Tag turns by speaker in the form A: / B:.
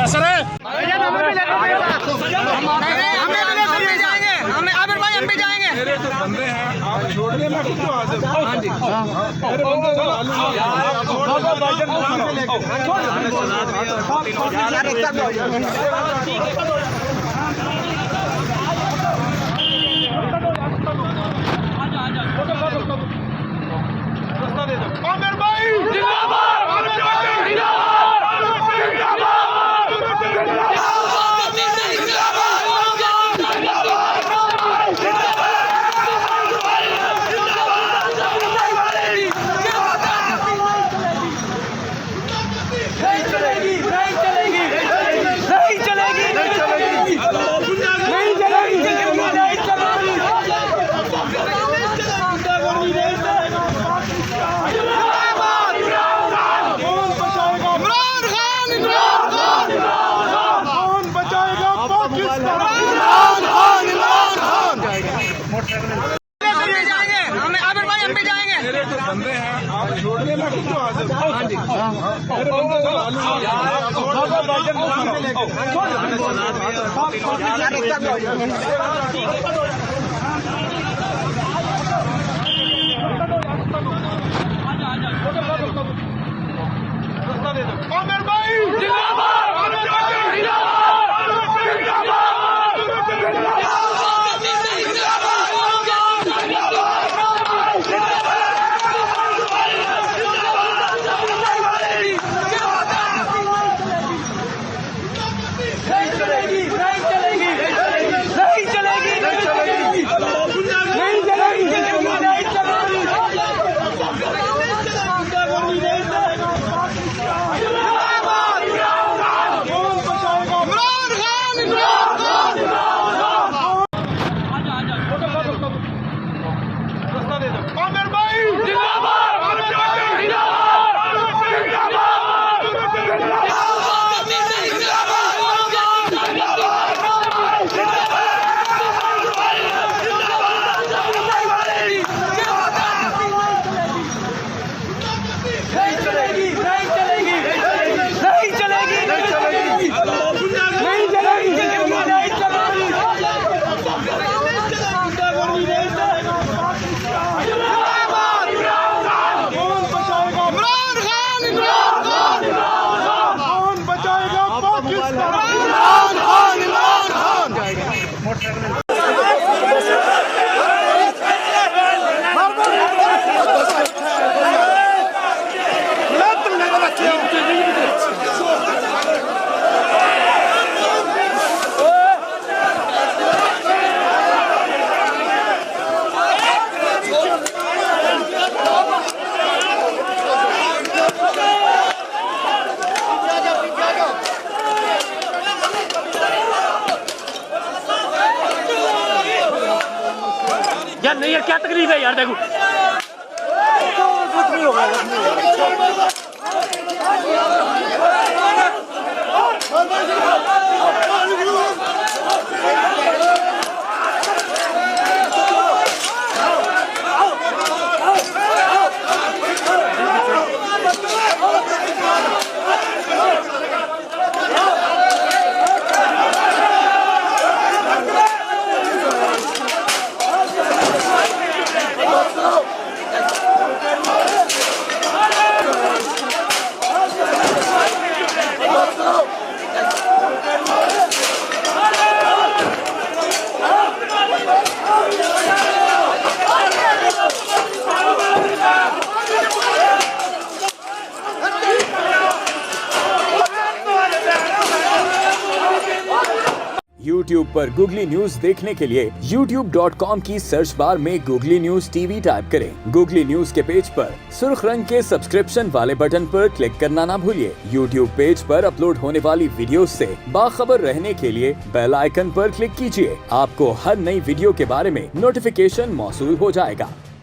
A: असर है।
B: हम भी जाएंगे।
A: मेरे जो बंदे हैं आप छोड़िए ना, हाँ जी मेरे बंदे आमिर भाई जिंदाबाद, आमिर भाई मेरे जो बंदे हैं आप छोड़िए ना, हाँ जी मेरे बंदे आमिर भाई जिंदाबाद, आमिर भाई आमिर भाई जिंदाबाद, आमिर भाई
C: यार नहीं यार, क्या तकलीफ है यार, देखो कुछ नहीं होगा।
D: YouTube पर गूगली न्यूज देखने के लिए youtube.com की सर्च बार में गूगली न्यूज टीवी टाइप करें। गूगली न्यूज के पेज पर सुर्ख रंग के सब्सक्रिप्शन वाले बटन पर क्लिक करना ना भूलिए। YouTube पेज पर अपलोड होने वाली वीडियोस से बाखबर रहने के लिए बेल आइकन पर क्लिक कीजिए। आपको हर नई वीडियो के बारे में नोटिफिकेशन मौसूल हो जाएगा।